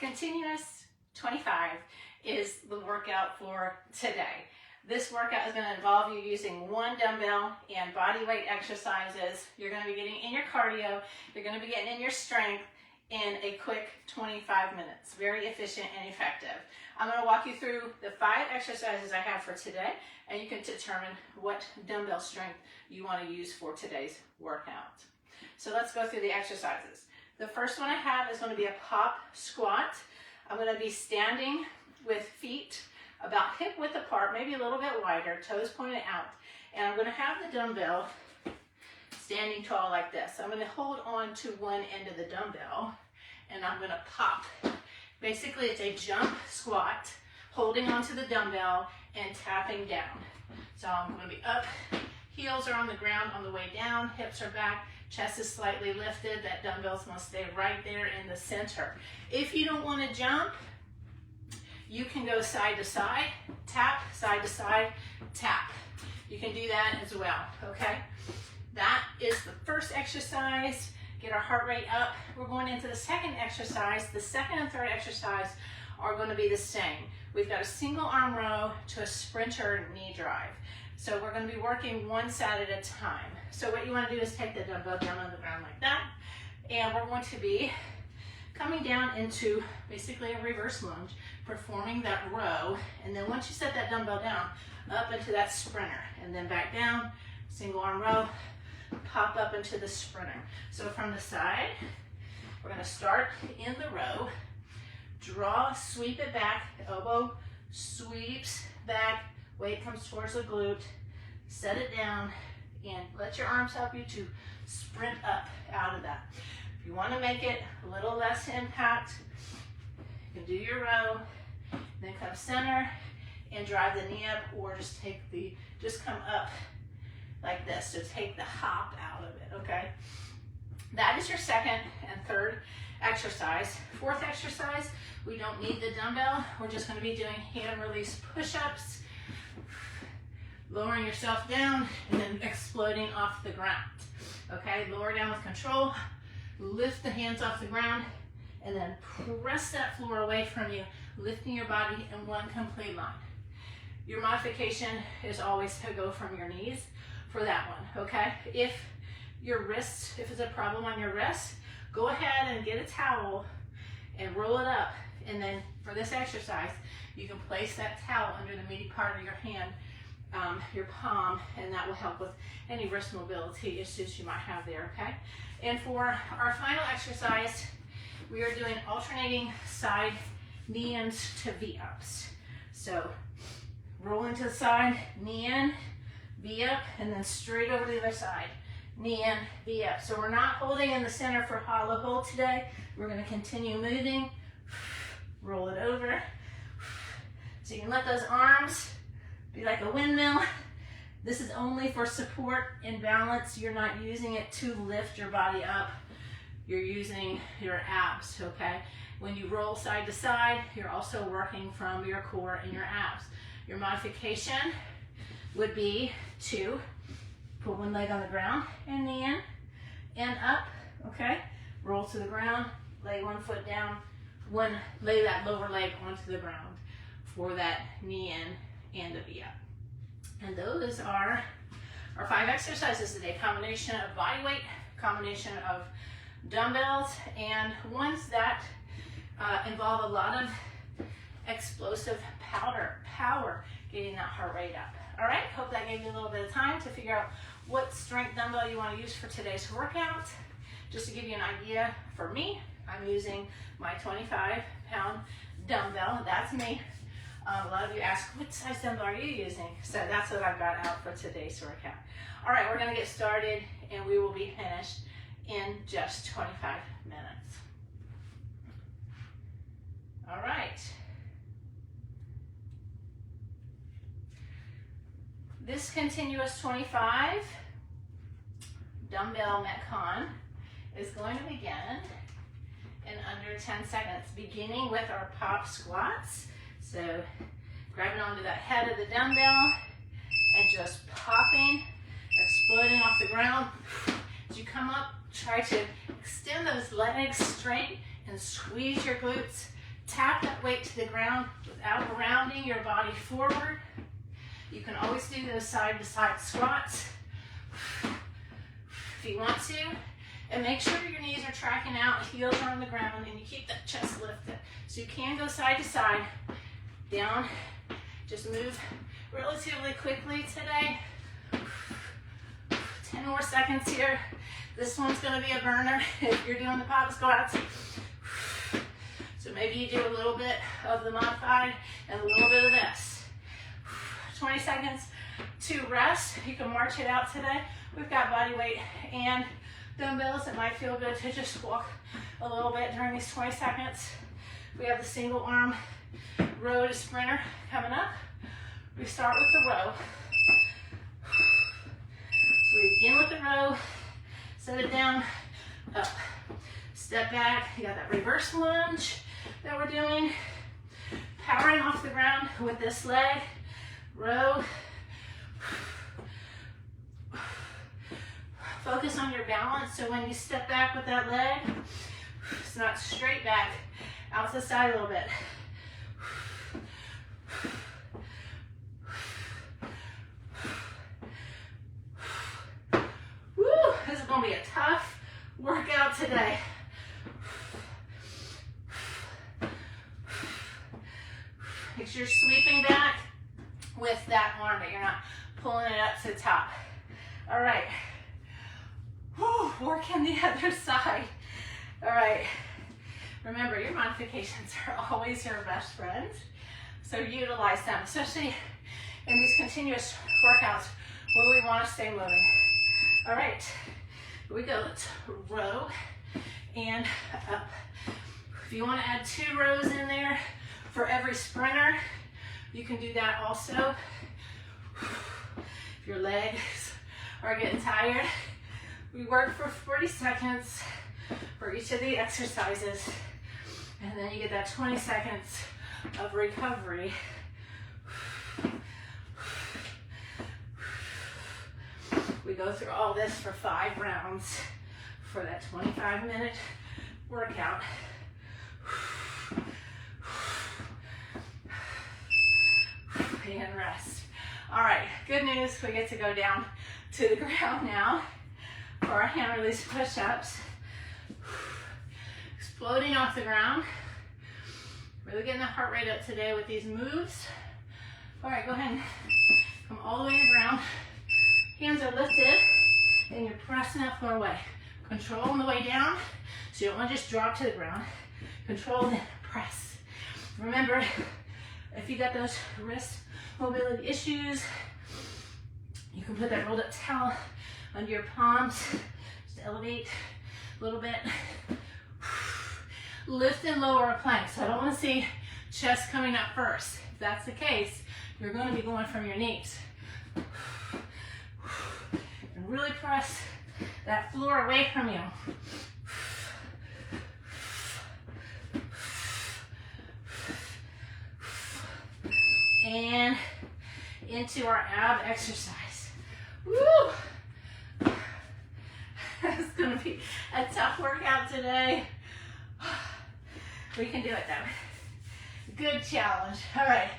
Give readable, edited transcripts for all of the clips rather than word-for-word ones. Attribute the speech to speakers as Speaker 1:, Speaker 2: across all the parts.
Speaker 1: Continuous 25 is the workout for today. This workout is going to involve you using one dumbbell and body weight exercises. You're going to be getting in your cardio, you're going to be getting in your strength in a quick 25 minutes. Very efficient and effective. I'm going to walk you through the 5 exercises I have for today, and you can determine what dumbbell strength you want to use for today's workout. So let's go through the exercises. The first one I have is going to be a pop squat. I'm going to be standing with feet about hip width apart, maybe a little bit wider, toes pointed out. And I'm going to have the dumbbell standing tall like this. I'm going to hold on to one end of the dumbbell and I'm going to pop. Basically, it's a jump squat, holding onto the dumbbell and tapping down. So I'm going to be up, heels are on the ground on the way down, hips are back, chest is slightly lifted. That dumbbell's going to stay right there in the center. If you don't want to jump, you can go side to side, tap, side to side, tap. You can do that as well, okay? That is the first exercise. Get our heart rate up. We're going into the second exercise. The second and third exercise are going to be the same. We've got a single arm row to a sprinter knee drive. So we're going to be working one side at a time. So what you want to do is take the dumbbell down on the ground like that, and we're going to be coming down into basically a reverse lunge, performing that row, and then once you set that dumbbell down, up into that sprinter, and then back down, single arm row, pop up into the sprinter. So from the side, we're going to start in the row, draw, sweep it back, elbow sweeps back, weight comes towards the glute, set it down, and let your arms help you to sprint up out of that. If you want to make it a little less impact, you can do your row, then come center and drive the knee up, or just come up like this. So take the hop out of it, okay? That is your second and third exercise. Fourth exercise, we don't need the dumbbell. We're just going to be doing hand release push-ups, lowering yourself down and then exploding off the ground. Okay, lower down with control, lift the hands off the ground, and then press that floor away from you, lifting your body in one complete line. Your modification is always to go from your knees for that one, okay? If it's a problem on your wrist, go ahead and get a towel and roll it up. And then for this exercise, you can place that towel under the meaty part of your hand, your palm, and that will help with any wrist mobility issues you might have there, okay? And for our final exercise, we are doing alternating side knee-ins to V-ups. So roll into the side, knee in, V-up, and then straight over to the other side, knee in, V-up. So we're not holding in the center for hollow hold today. We're going to continue moving, roll it over. So you can let those arms be like a windmill. This is only for support and balance. You're not using it to lift your body up. You're using your abs, okay? When you roll side to side, you're also working from your core and your abs. Your modification would be to put one leg on the ground and knee in and up, okay? Roll to the ground, lay one foot down, lay that lower leg onto the ground for that knee in and a V-up. And those are our 5 exercises today. Combination of body weight, combination of dumbbells, and ones that involve a lot of explosive power, getting that heart rate up. All right, hope that gave you a little bit of time to figure out what strength dumbbell you want to use for today's workout. Just to give you an idea, for me, I'm using my 25-pound dumbbell. That's me. A lot of you ask, what size dumbbell are you using? So that's what I've got out for today's workout. All right, we're going to get started, and we will be finished in just 25 minutes. All right. This continuous 25 dumbbell Metcon is going to begin in under 10 seconds, beginning with our pop squats. So grabbing onto that head of the dumbbell and just popping, exploding off the ground. As you come up, try to extend those legs straight and squeeze your glutes tap that weight to the ground without rounding your body forward. You can always do those side-to-side squats if you want to. And make sure your knees are tracking out, heels are on the ground, and you keep that chest lifted. So you can go side to side, down. Just move relatively quickly today. 10 more seconds here. This one's gonna be a burner if you're doing the pop squats. So maybe you do a little bit of the modified and a little bit of this. 20 seconds to rest. You can march it out today. We've got body weight and dumbbells. It might feel good to just walk a little bit during these 20 seconds. We have the single arm row to sprinter coming up. We start with the row. So we begin with the row, set it down, up, step back. You got that reverse lunge that we're doing. Powering off the ground with this leg, row. Focus on your balance, so when you step back with that leg, it's not straight back, out to the side a little bit. Woo, this is gonna be a tough workout today. Make sure you're sweeping back with that arm, that you're not pulling it up to the top. All right. Whew, working the other side. All right. Remember, your modifications are always your best friends. So utilize them, especially in these continuous workouts where we want to stay moving. All right. Here we go. Let's row and up. If you want to add 2 rows in there for every sprinter, you can do that also. If your legs are getting tired, we work for 40 seconds for each of the exercises, and then you get that 20 seconds of recovery. We go through all this for 5 rounds for that 25-minute workout. And rest. All right, good news, we get to go down to the ground now for our hand release push-ups. Exploding off the ground. Really getting the heart rate up today with these moves. All right, go ahead and come all the way to the ground. Hands are lifted, and you're pressing that floor away. Control on the way down, so you don't want to just drop to the ground. Control and press. Remember, if you got those wrist mobility issues, you can put that rolled up towel under your palms. Just elevate a little bit. Lift and lower a plank. So I don't want to see chest coming up first. If that's the case, you're going to be going from your knees. And really press that floor away from you. And into our ab exercise. Woo! It's gonna be a tough workout today. We can do it though. Good challenge. All right,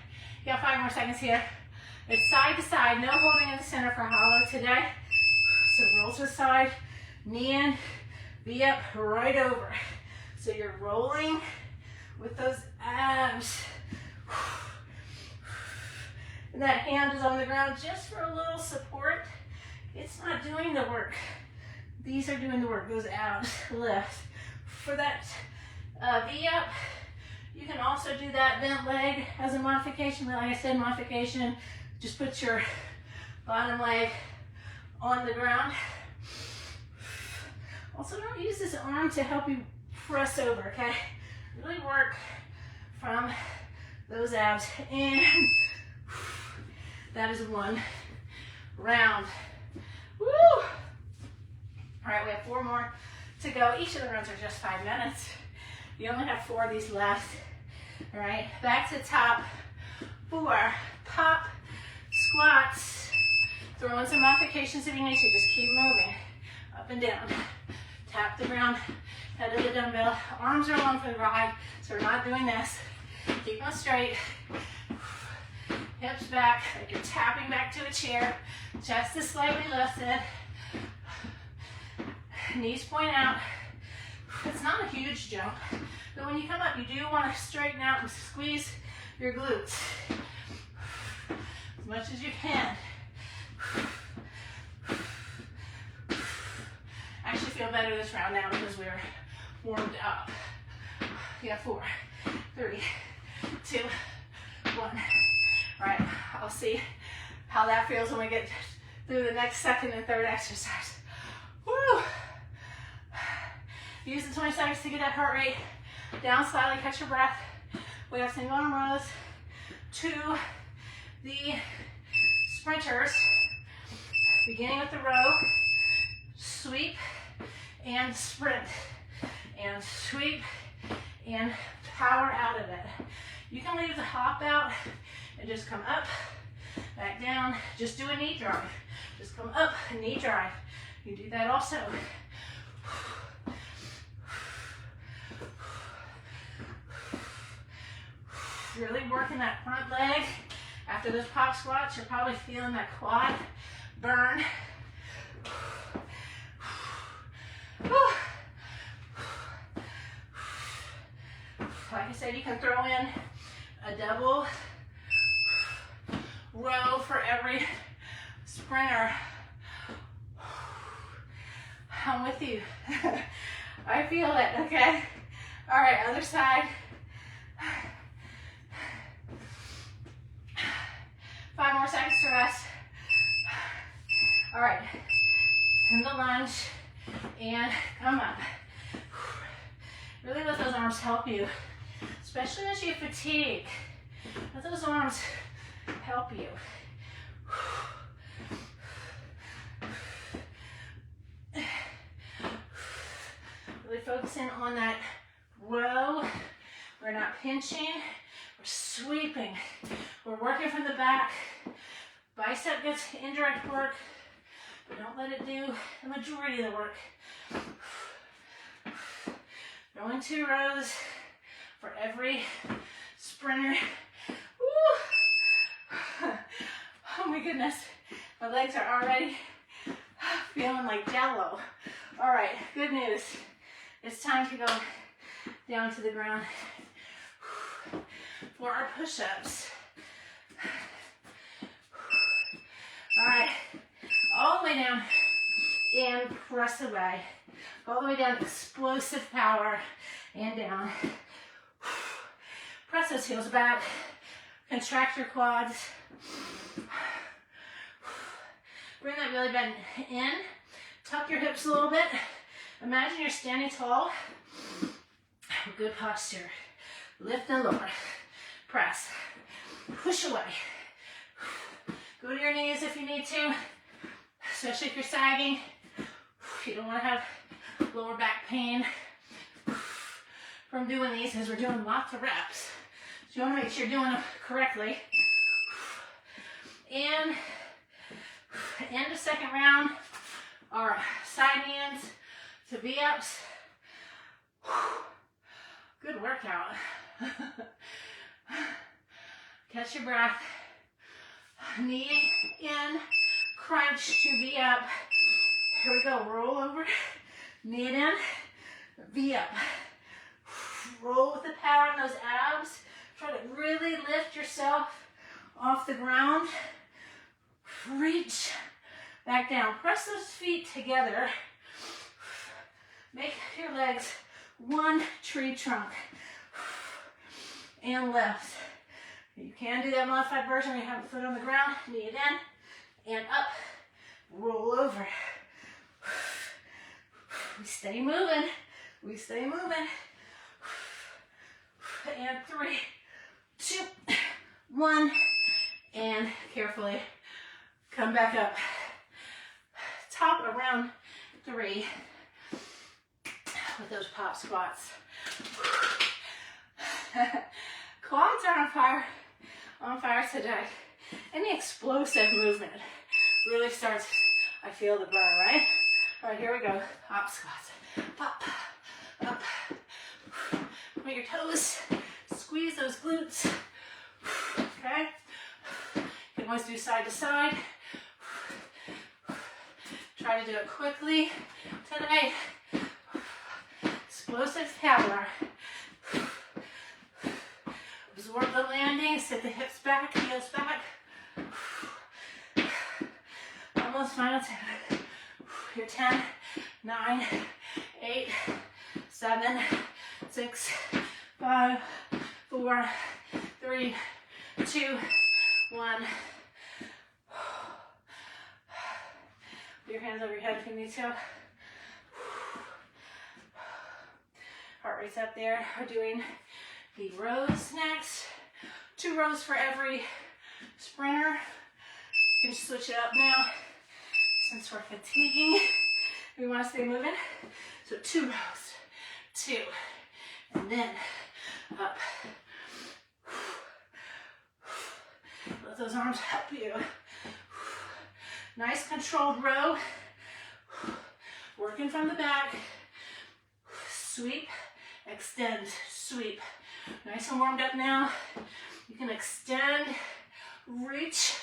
Speaker 1: you got 5 more seconds here. It's side to side, no holding in the center for hollow today. So roll to the side, knee in, V up, right over. So you're rolling with those abs. And that hand is on the ground just for a little support. It's not doing the work. These are doing the work, those abs lift. For that V up, you can also do that bent leg as a modification. Like I said, modification, just put your bottom leg on the ground. Also, don't use this arm to help you press over, okay? Really work from those abs. And that is 1 round. Woo! All right, we have 4 more to go. Each of the runs are just 5 minutes. You only have 4 of these left. All right, back to the top. 4 pop squats. Throw in some modifications if you need to. Just keep moving up and down. Tap the ground head of the dumbbell. Arms are along for the ride, so we're not doing this. Keep them straight. Hips back, like you're tapping back to a chair. Chest is slightly lifted. Knees point out. It's not a huge jump, but when you come up, you do want to straighten out and squeeze your glutes as much as you can. I actually feel better this round now because we're warmed up. You got 4, 3, 2, 1. All right, I'll see how that feels when we get through the next second and third exercise. Woo! Use the 20 seconds to get that heart rate down slightly, catch your breath. We have single arm rows to the sprinters, beginning with the row, sweep and sprint, and sweep and power out of it. You can leave the hop out and just come up, back down, just do a knee drive. Just come up, knee drive. You do that also. Really working that front leg. After those pop squats, you're probably feeling that quad burn. Like I said, you can throw in a double row for every sprinter. I'm with you. I feel it, okay? All right, other side. 5 more seconds to rest. All right, in the lunge and come up. Really let those arms help you, especially as you fatigue. Let those arms help you. Really focusing on that row. We're not pinching, we're sweeping. We're working from the back. Bicep gets indirect work, but don't let it do the majority of the work. Going 2 rows for every sprinter. Woo. Oh my goodness, my legs are already feeling like jello. All right, good news. It's time to go down to the ground for our push-ups. All right, all the way down and press away. All the way down, explosive power, and down. Press those heels back, contract your quads. Bring that belly button in, tuck your hips a little bit. Imagine you're standing tall. Good posture. Lift and lower. Press. Push away. Go to your knees if you need to, especially if you're sagging. You don't want to have lower back pain from doing these because we're doing lots of reps. So you want to make sure you're doing them correctly. And end of second round, our side hands to V-ups. Good workout. Catch your breath. Knee in, crunch to V-up. Here we go, roll over, knee it in, V-up. Roll with the power in those abs. Try to really lift yourself off the ground. Reach back down. Press those feet together. Make your legs one tree trunk. And lift. You can do that modified version where you have a foot on the ground, knee it in, and up, roll over. We stay moving. We stay moving. And 3, 2, 1, and carefully come back up. Top around 3 with those pop squats. Quads are on fire today. Any explosive movement really starts, I feel the burn, right? All right, here we go. Pop squats. Pop, up. Point your toes, squeeze those glutes. Okay? You can always do side to side. Try to do it quickly today. Explosive power. Absorb the landing, sit the hips back, heels back. Almost final 10. Your 10, 9, 8, 7, 6, 5, 4, 3, 2, 1. Put your hands over your head if you need to. Heart rate's up there. We're doing the rows next. 2 rows for every sprinter. You can switch it up now since we're fatiguing. We want to stay moving. So 2 rows. 2. And then up. Let those arms help you. Nice controlled row. Working from the back. Sweep, extend, sweep. Nice and warmed up now. You can extend, reach.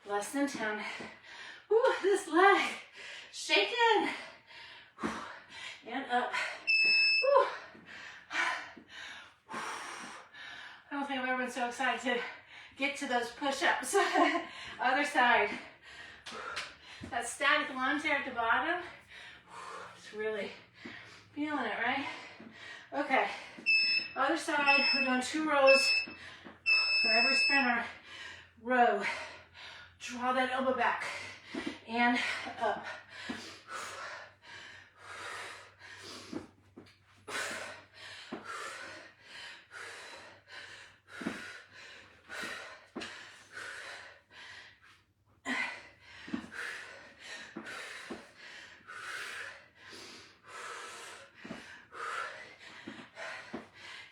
Speaker 1: Less than 10. Ooh, this leg, shaking. And up. Ooh. I don't think I've ever been so excited to get to those push-ups. Other side. That static lunge there at the bottom. It's really feeling it, right? Okay. Other side, we're doing 2 rows for every sprinter. Row. Draw that elbow back. And up.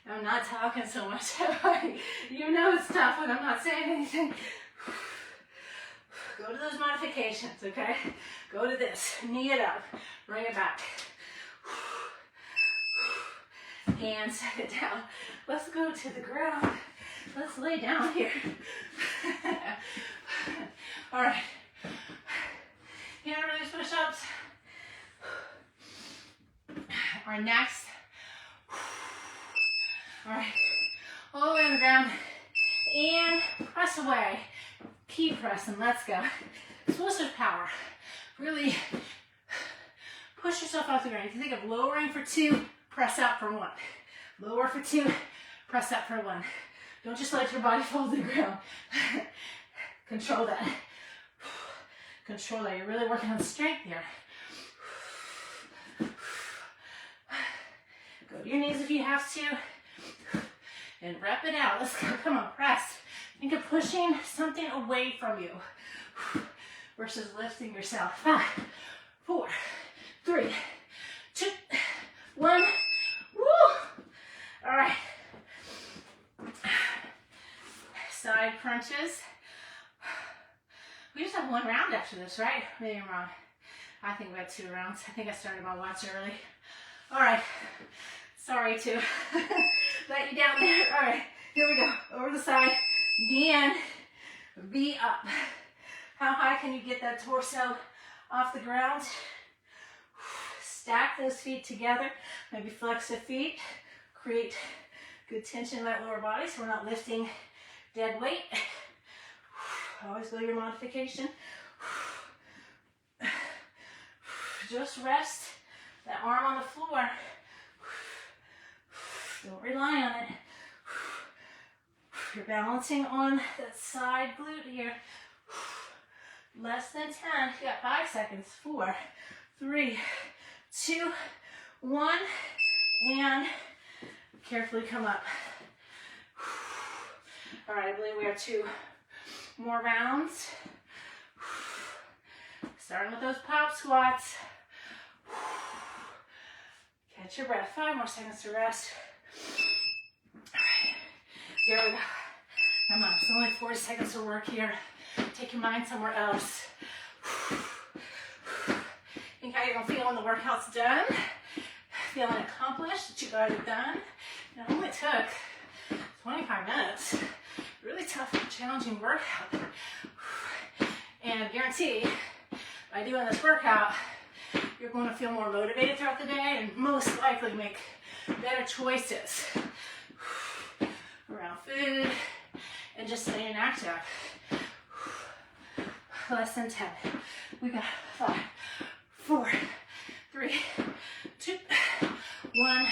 Speaker 1: I'm not talking so much. You know it's tough when I'm not saying anything. Go to those modifications, okay? Go to this. Knee it up. Bring it back. And set it down. Let's go to the ground. Let's lay down here. All right. Hammer these push-ups. Our next. All right. All the way on the ground. And press away. Keep pressing. Let's go. Explosive power. Really push yourself off the ground. If you think of lowering for 2, press out for 1. Lower for 2, press up for 1. Don't just let your body fall to the ground. Control that. Control that. You're really working on strength here. Go to your knees if you have to. And rep it out. Let's go. Come on, press. Think of pushing something away from you versus lifting yourself. 5, 4, 3, 2, 1. Woo! All right. Side crunches. We just have 1 round after this, right? Maybe I'm wrong. I think we had 2 rounds. I think I started my watch early. All right. Sorry to let you down there. All right. Here we go. Over the side. Knee in. V up. How high can you get that torso off the ground? Stack those feet together. Maybe flex the feet. Create good tension in that lower body so we're not lifting dead weight. Always go your modification. Just rest that arm on the floor. Don't rely on it. You're balancing on that side glute here. Less than 10. You got 5 seconds. 4, 3, 2, 1. And carefully come up. All right, I believe we have 2 more rounds. Starting with those pop squats. Catch your breath. 5 more seconds to rest. All right, here we go. Come on, it's only 4 seconds to work here. Take your mind somewhere else. Think how you're gonna feel when the workout's done. Feeling accomplished, that you got it done. It only took 25 minutes. Really tough, challenging workout. And I guarantee, by doing this workout, you're going to feel more motivated throughout the day and most likely make better choices around food and just staying active. Less than 10. We got 5, 4, 3, 2, 1,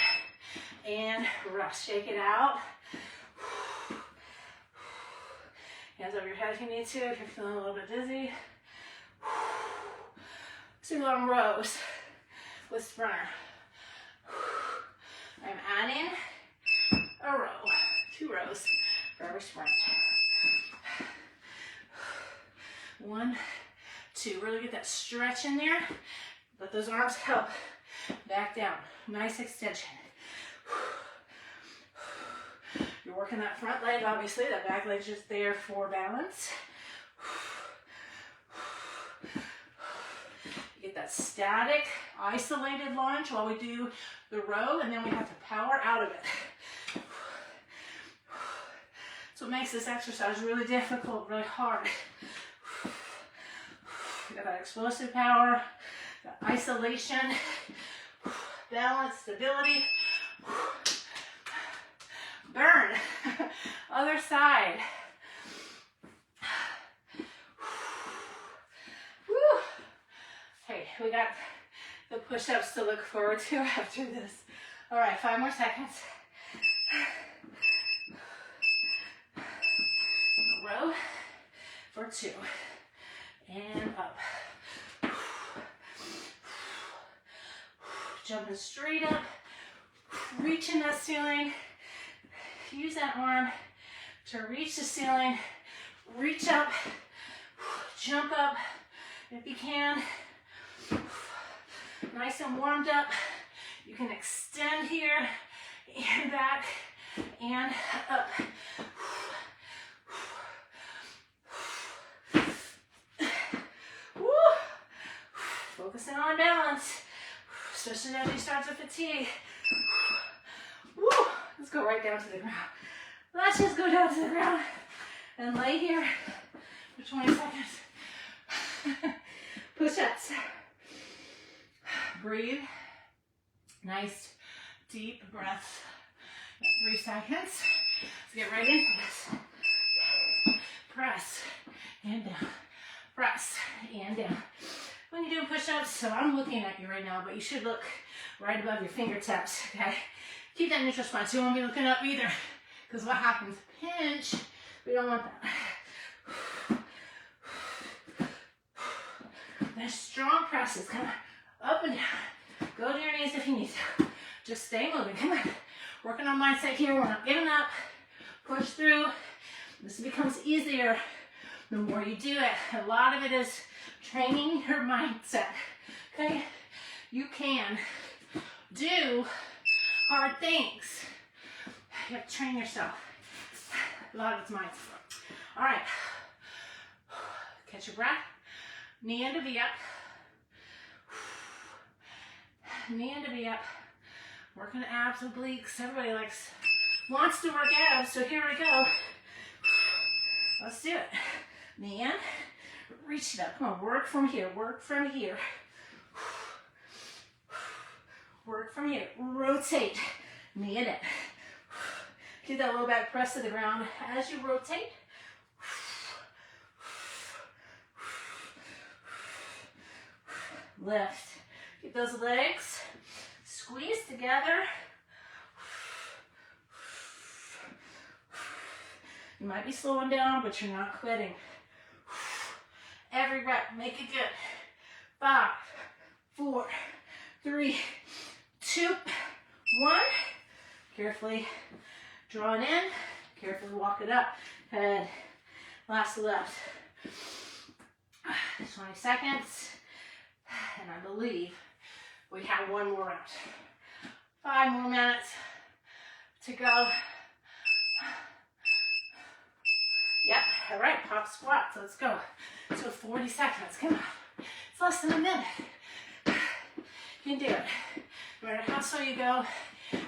Speaker 1: and rest. Shake it out. Hands over your head if you need to, if you're feeling a little bit dizzy. Single arm rows with sprinter. I'm adding a row, 2 rows for every sprint. 1, 2, really get that stretch in there. Let those arms help. Back down, nice extension. You're working that front leg, obviously. That back leg's just there for balance. You get that static, isolated lunge while we do the row, and then we have to power out of it. So it makes this exercise really difficult, really hard. You got that explosive power, that isolation, balance, stability. Burn. Other side. Woo. Okay, we got the push-ups to look forward to after this. All right, 5 more seconds. A row for 2. And up. Jumping straight up. Reaching that ceiling. Use that arm to reach the ceiling. Reach up. Jump up if you can. Nice and warmed up. You can extend here and back and up. Woo. Focusing on balance, especially as you start to fatigue. Woo. Let's go right down to the ground. Let's just go down to the ground and lay here for 20 seconds. Push-ups. Breathe. Nice, deep breaths. 3 seconds. Let's get right into this. Press and down. Press and down. When you're doing push-ups, so I'm looking at you right now, but you should look right above your fingertips, okay? Keep that neutral spine, so you won't be looking up either. Because what happens? Pinch. We don't want that. There's strong presses. Come on. Up and down. Go to your knees if you need to. Just stay moving. Come on. Working on mindset here. We're not giving up. Push through. This becomes easier the more you do it. A lot of it is training your mindset. Okay? You can do hard things. You have to train yourself. A lot of it's mindset. All right. Catch your breath. Knee into V up. Knee into V up. Working the abs, obliques. Everybody wants to work abs, so here we go. Let's do it. Knee in. Reach it up. Come on, work from here. Work from here. Work from here. Rotate. Knee in it. Do that low back press to the ground as you rotate. Lift. Keep those legs squeezed together. You might be slowing down, but you're not quitting. Every rep, make it good. 5, 4, 3, 2, 1. Carefully draw it in. Carefully walk it up. Head, last left. 20 seconds. And I believe we have 1 more round. 5 more minutes to go. Yep. All right, pop squats, let's go. So 40 seconds, come on. It's less than a minute. You can do it. No matter how slow you go,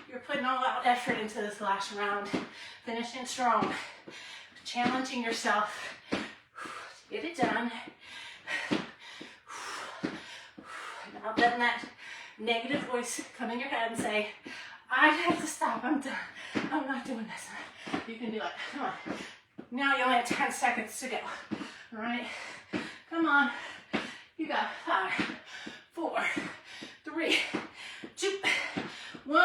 Speaker 1: you're putting all out effort into this last round. Finishing strong. Challenging yourself. Get it done. Not letting that negative voice come in your head and say, I have to stop, I'm done. I'm not doing this. You can do it, come on. Now you only have 10 seconds to go. All right, come on. You got 5, 4, 3, 2, 1.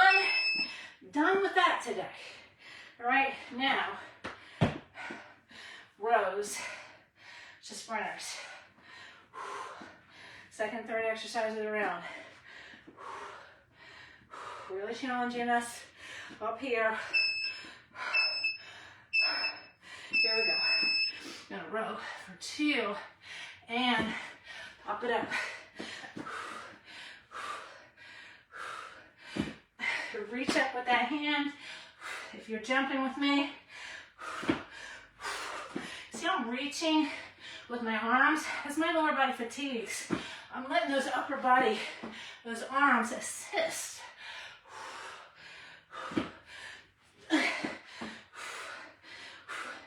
Speaker 1: Done with that today. All right, now, rows, just sprinters. Second, third exercise of the round. Really challenging us up here. Here we go. Gonna row for 2 and pop it up. Reach up with that hand. If you're jumping with me, see how I'm reaching with my arms? As my lower body fatigues, I'm letting those upper body, those arms assist.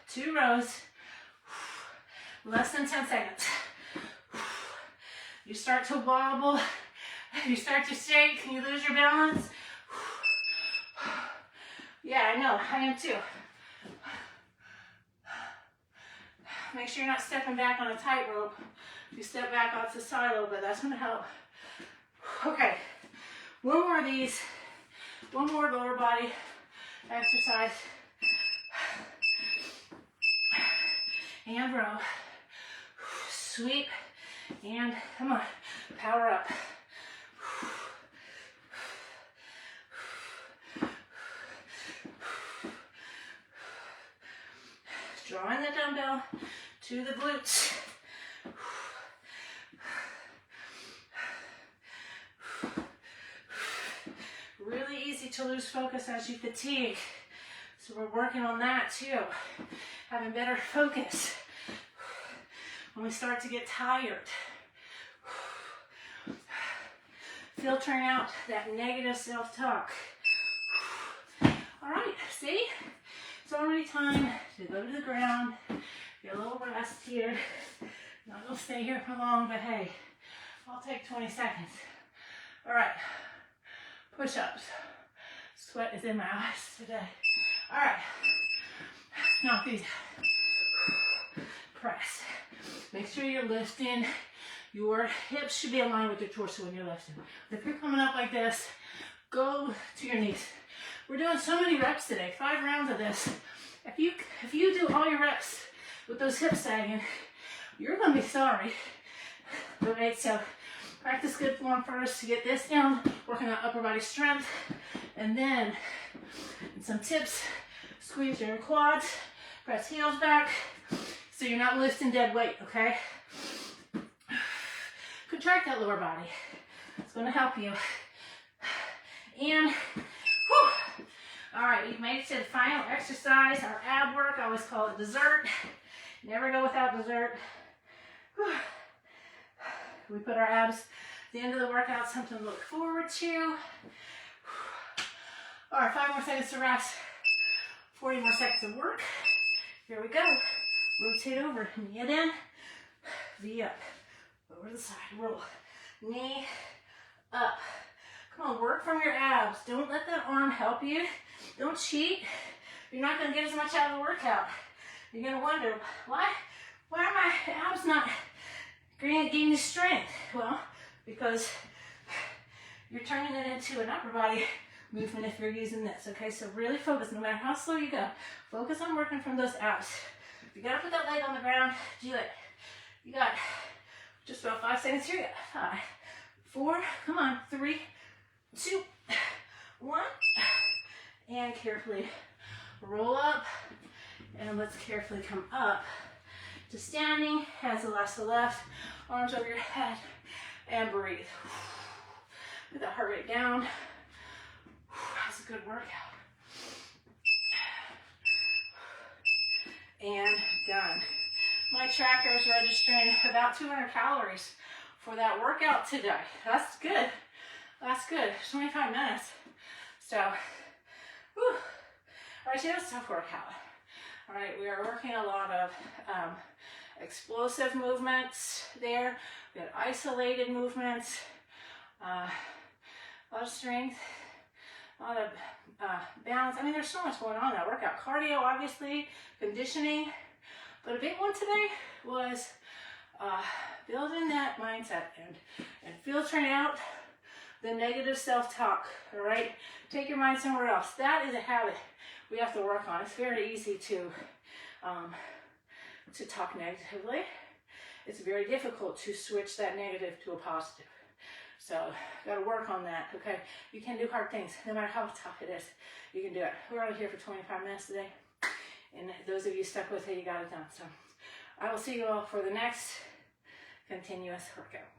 Speaker 1: 2 rows, less than 10 seconds. You start to wobble, you start to shake, and you lose your balance. Yeah, I know, I am too. Make sure you're not stepping back on a tightrope. If you step back off the side a little bit, that's gonna help. Okay, one more of these, one more lower body exercise. And row. Sweep, and come on, power up. Drawing the dumbbell to the glutes. Really easy to lose focus as you fatigue. So we're working on that too. Having better focus when we start to get tired. Filtering out that negative self-talk. All right, see? It's already time to go to the ground, get a little rest here. Not gonna stay here for long, but hey, I'll take 20 seconds. All right, push-ups. Sweat is in my eyes today. All right, knock these out. Press. Make sure you're lifting. Your hips should be aligned with your torso when you're lifting. If you're coming up like this, go to your knees. We're doing so many reps today, 5 rounds of this. If you do all your reps with those hips sagging, you're gonna be sorry. All right, so practice good form first to get this down, working on upper body strength, and then some tips, squeeze your quads, press heels back, so you're not lifting dead weight, okay? Contract that lower body. It's gonna help you. And, whew. All right, we've made it to the final exercise, our ab work. I always call it dessert. Never go without dessert. Whew. We put our abs at the end of the workout, something to look forward to. All right, 5 more seconds to rest. 40 more seconds of work. Here we go. Rotate over, knee it in, V up, over the side, roll, knee up. Come on, work from your abs. Don't let that arm help you. Don't cheat. You're not gonna get as much out of the workout. You're gonna wonder, why are my abs not gaining strength? Well, because you're turning it into an upper body movement if you're using this, okay? So really focus, no matter how slow you go, focus on working from those abs. If you gotta put that leg on the ground, do it. You got just about 5 seconds here. 5, 4, come on, 3, 2, 1. And carefully roll up. And let's carefully come up to standing. Hands to the left, arms over your head, and breathe. Get that heart rate down. That's a good workout. and done. My tracker is registering about 200 calories for that workout today. That's good. That's good. 25 minutes. So, whew. All right, so that's a tough workout. All right, we are working a lot of explosive movements there. We had isolated movements, a lot of strength, a lot of balance. I mean, there's so much going on in that workout. Cardio, obviously, conditioning. But a big one today was building that mindset and filtering out the negative self-talk, all right? Take your mind somewhere else. That is a habit we have to work on. It's very easy to talk negatively. It's very difficult to switch that negative to a positive. So, got to work on that, okay? You can do hard things, no matter how tough it is. You can do it. We're only here for 25 minutes today. And those of you stuck with it, you got it done. So, I will see you all for the next continuous workout.